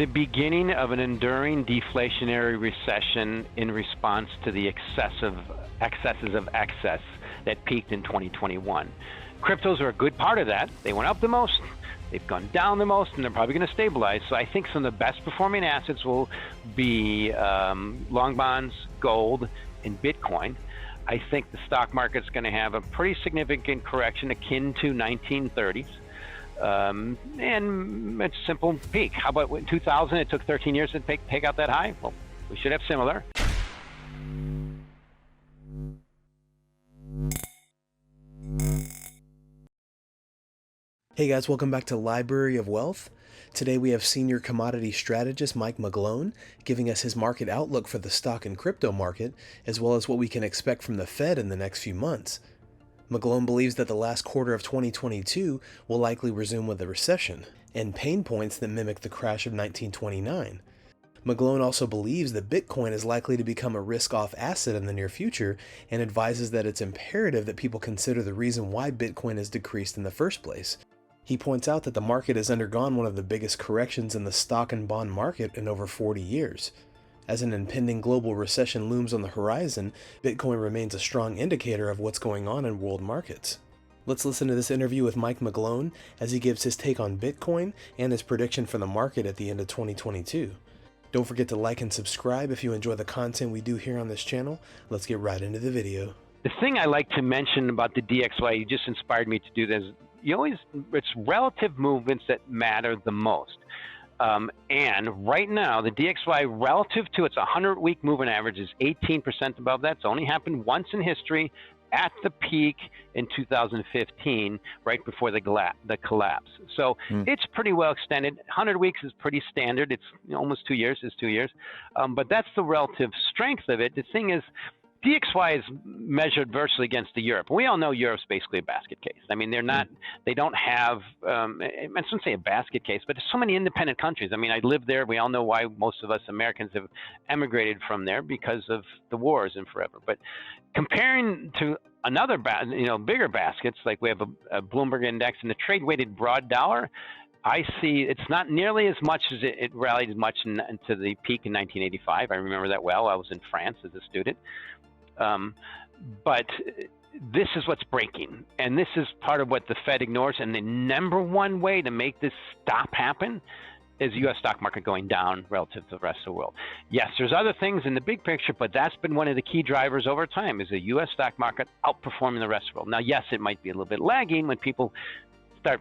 the beginning of an enduring deflationary recession in response to the excesses of excess that peaked in 2021. Cryptos are a good part of that. They went up the most, they've gone down the most, and they're probably going to stabilize. So I think some of the best performing assets will be long bonds, gold, and Bitcoin. I think the stock market's going to have a pretty significant correction akin to 1930s. And it's a simple peak. How about in 2000, it took 13 years to take out that high? Well, we should have similar. Hey guys, welcome back to Library of Wealth. Today we have senior commodity strategist Mike McGlone giving us his market outlook for the stock and crypto market, as well as what we can expect from the Fed in the next few months. McGlone believes that the last quarter of 2022 will likely resume with a recession and pain points that mimic the crash of 1929. McGlone also believes that Bitcoin is likely to become a risk-off asset in the near future and advises that it's imperative that people consider the reason why Bitcoin has decreased in the first place. He points out that the market has undergone one of the biggest corrections in the stock and bond market in over 40 years. As an impending global recession looms on the horizon, Bitcoin remains a strong indicator of what's going on in world markets. Let's listen to this interview with Mike McGlone as he gives his take on Bitcoin and his prediction for the market at the end of 2022. Don't forget to like and subscribe if you enjoy the content we do here on this channel. Let's get right into the video. The thing I like to mention about the DXY, you just inspired me to do this. It's relative movements that matter the most. And right now, the DXY relative to its 100-week moving average is 18% above that. It's only happened once in history at the peak in 2015, right before the collapse. So it's pretty well extended. 100 weeks is pretty standard. It's almost 2 years. It's 2 years. But that's the relative strength of it. The thing is, DXY is measured virtually against the Europe. We all know Europe's basically a basket case. I mean, they don't have, I shouldn't say a basket case, but there's so many independent countries. I mean, I live there. We all know why most of us Americans have emigrated from there because of the wars and forever. But comparing to another, bigger baskets, like we have a Bloomberg index and the trade-weighted broad dollar, I see it's not nearly as much as it rallied as much into the peak in 1985. I remember that well. I was in France as a student. But this is what's breaking, and this is part of what the Fed ignores. And the number one way to make this stop happen is the U.S. stock market going down relative to the rest of the world. Yes, there's other things in the big picture, but that's been one of the key drivers over time, is the U.S. stock market outperforming the rest of the world. Now, yes, it might be a little bit lagging when people start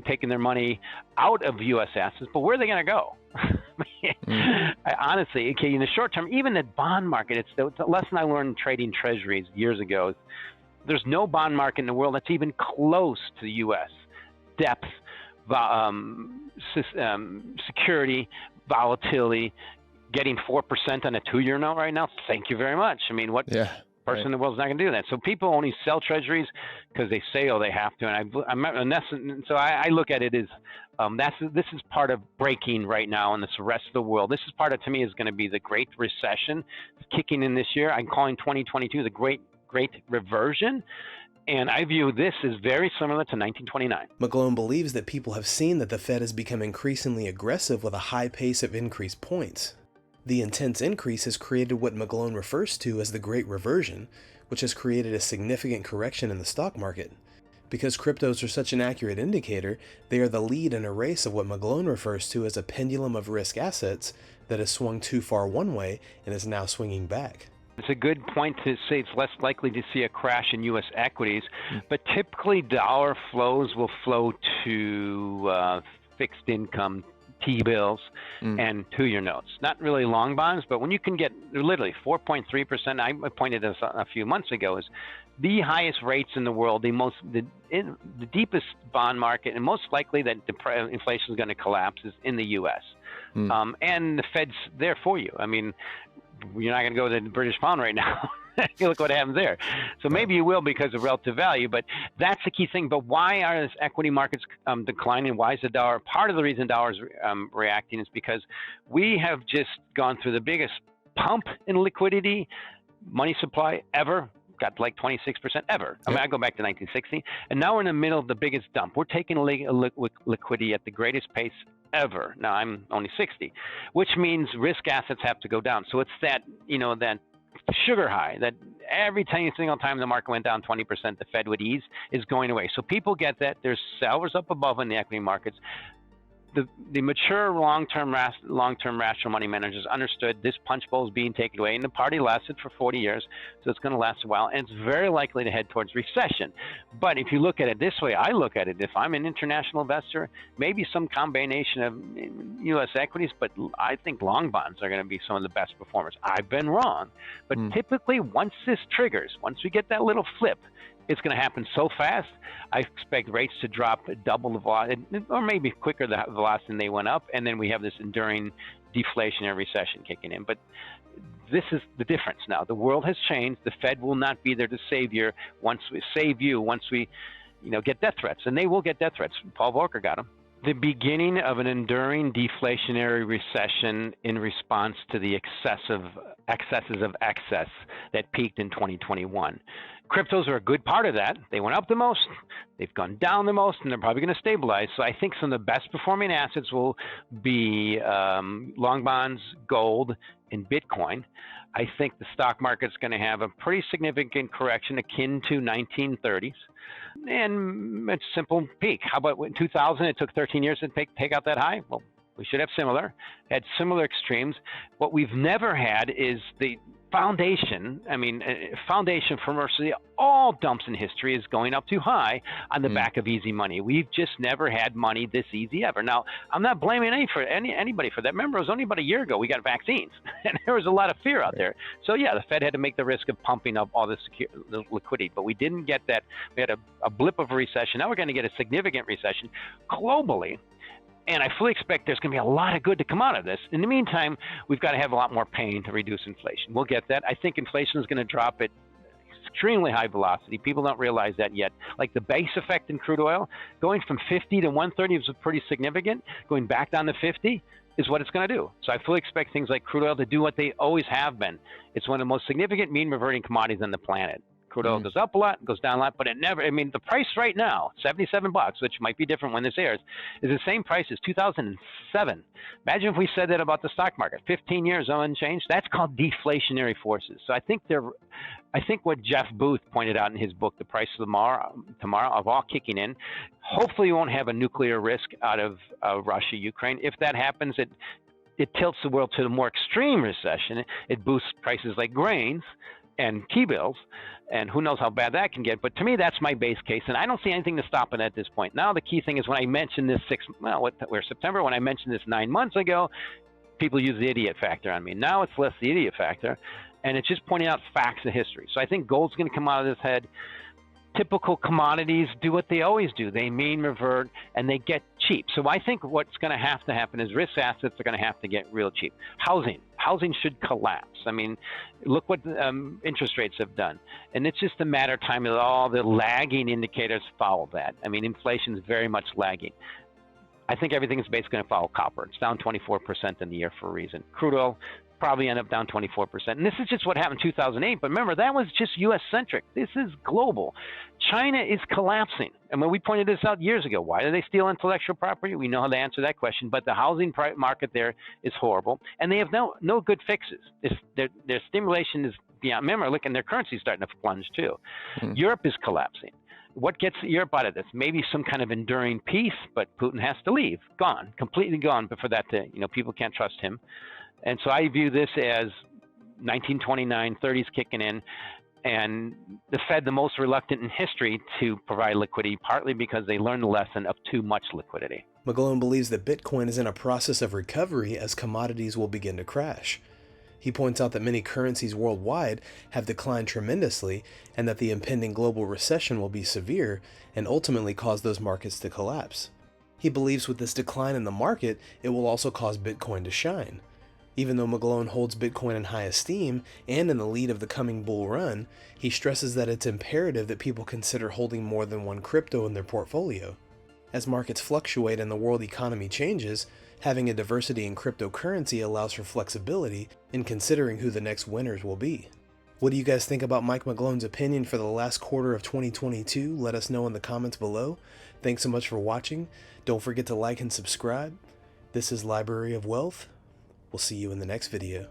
taking their money out of U.S. assets, but where are they going to go? Honestly, okay, in the short term, even the bond market, it's the lesson I learned trading treasuries years ago, is there's no bond market in the world that's even close to the U.S. Depth, security, volatility, getting 4% on a 2-year note right now. Thank you very much. I mean, what person in the world is not going to do that? So people only sell treasuries because they say, they have to. And so I look at it as this is part of breaking right now in this rest of the world. This is part of, to me, is going to be the Great Recession. It's kicking in this year. I'm calling 2022 the Great Reversion. And I view this as very similar to 1929. McGlone believes that people have seen that the Fed has become increasingly aggressive with a high pace of increased points. The intense increase has created what McGlone refers to as the Great Reversion, which has created a significant correction in the stock market. Because cryptos are such an accurate indicator, they are the lead in a race of what McGlone refers to as a pendulum of risk assets that has swung too far one way and is now swinging back. It's a good point to say it's less likely to see a crash in U.S. equities, but typically dollar flows will flow to fixed income T-bills and 2-year notes. Not really long bonds, but when you can get literally 4.3%, I pointed this a few months ago, is the highest rates in the world, the deepest bond market, and most likely that inflation is going to collapse is in the U.S. And the Fed's there for you. I mean, you're not going to go to the British pound right now. Look what happens there. So maybe you will because of relative value, but that's the key thing. But why are the equity markets declining? Why is the dollar? Part of the reason the dollar is reacting is because we have just gone through the biggest pump in liquidity, money supply ever. got like 26% ever. I mean, I go back to 1960, and now we're in the middle of the biggest dump. We're taking liquidity at the greatest pace ever. Now I'm only 60, which means risk assets have to go down. So it's that, that sugar high that every single time the market went down 20%, the Fed would ease is going away. So people get that. There's sellers up above in the equity markets. The mature long-term rational money managers understood this punch bowl is being taken away, and the party lasted for 40 years, so it's going to last a while, and it's very likely to head towards recession. But if you look at it this way, I look at it, if I'm an international investor, maybe some combination of U.S. equities, but I think long bonds are going to be some of the best performers. I've been wrong, but typically once this triggers, once we get that little flip, it's going to happen so fast. I expect rates to drop double the velocity, or maybe quicker the velocity than they went up, and then we have this enduring deflationary recession kicking in. But this is the difference now. The world has changed. The Fed will not be there to save you once we get death threats, and they will get death threats. Paul Volcker got them. The beginning of an enduring deflationary recession in response to the excesses of excess that peaked in 2021. Cryptos are a good part of that. They went up the most, they've gone down the most, and they're probably going to stabilize. So I think some of the best performing assets will be long bonds, gold, and Bitcoin. I think the stock market's going to have a pretty significant correction akin to 1930s. And it's a simple peak. How about in 2000, it took 13 years to take out that high? Well, we should have had similar extremes. What we've never had is the foundation. Foundation for virtually all dumps in history is going up too high on the back of easy money. We've just never had money this easy ever. Now, I'm not blaming anybody for that. Remember, it was only about a year ago we got vaccines, and there was a lot of fear out there. So yeah, the Fed had to make the risk of pumping up all this liquidity, but we didn't get that. We had a blip of a recession. Now we're going to get a significant recession globally. And I fully expect there's going to be a lot of good to come out of this. In the meantime, we've got to have a lot more pain to reduce inflation. We'll get that. I think inflation is going to drop at extremely high velocity. People don't realize that yet. Like the base effect in crude oil, going from 50 to 130 is pretty significant. Going back down to 50 is what it's going to do. So I fully expect things like crude oil to do what they always have been. It's one of the most significant mean reverting commodities on the planet. Crude oil goes up a lot, goes down a lot, but it never, the price right now, $77, which might be different when this airs, is the same price as 2007. Imagine if we said that about the stock market, 15 years unchanged. That's called deflationary forces. So I think what Jeff Booth pointed out in his book, The Price of Tomorrow, of all kicking in. Hopefully you won't have a nuclear risk out of Russia, Ukraine. If that happens, it tilts the world to a more extreme recession. It boosts prices like grains and T-bills, and who knows how bad that can get. But to me, that's my base case, and I don't see anything to stop it at this point. Now, the key thing is when I mentioned this September, when I mentioned this 9 months ago, people use the idiot factor on me. Now it's less the idiot factor, and it's just pointing out facts of history. So I think gold's going to come out of this head. Typical commodities do what they always do. They mean revert, and they get cheap. So I think what's going to have to happen is risk assets are going to have to get real cheap. Housing should collapse. Look what interest rates have done. And it's just a matter of time that all the lagging indicators follow that. Inflation is very much lagging. I think everything is basically going to follow copper. It's down 24% in the year for a reason. Crude oil probably end up down 24%. And this is just what happened in 2008. But remember, that was just U.S.-centric. This is global. China is collapsing. We pointed this out years ago. Why do they steal intellectual property? We know how to answer that question. But the housing market there is horrible. And they have no good fixes. Their stimulation is beyond. Remember, look, and their currency is starting to plunge too. Europe is collapsing. What gets Europe out of this? Maybe some kind of enduring peace, but Putin has to leave. Gone. Completely gone. But for that to, people can't trust him. And so I view this as 1929, 30s kicking in, and the Fed the most reluctant in history to provide liquidity, partly because they learned the lesson of too much liquidity. McGlone believes that Bitcoin is in a process of recovery as commodities will begin to crash. He points out that many currencies worldwide have declined tremendously and that the impending global recession will be severe and ultimately cause those markets to collapse. He believes with this decline in the market, it will also cause Bitcoin to shine. Even though McGlone holds Bitcoin in high esteem and in the lead of the coming bull run, he stresses that it's imperative that people consider holding more than one crypto in their portfolio. As markets fluctuate and the world economy changes, having a diversity in cryptocurrency allows for flexibility in considering who the next winners will be. What do you guys think about Mike McGlone's opinion for the last quarter of 2022? Let us know in the comments below. Thanks so much for watching. Don't forget to like and subscribe. This is Library of Wealth. We'll see you in the next video.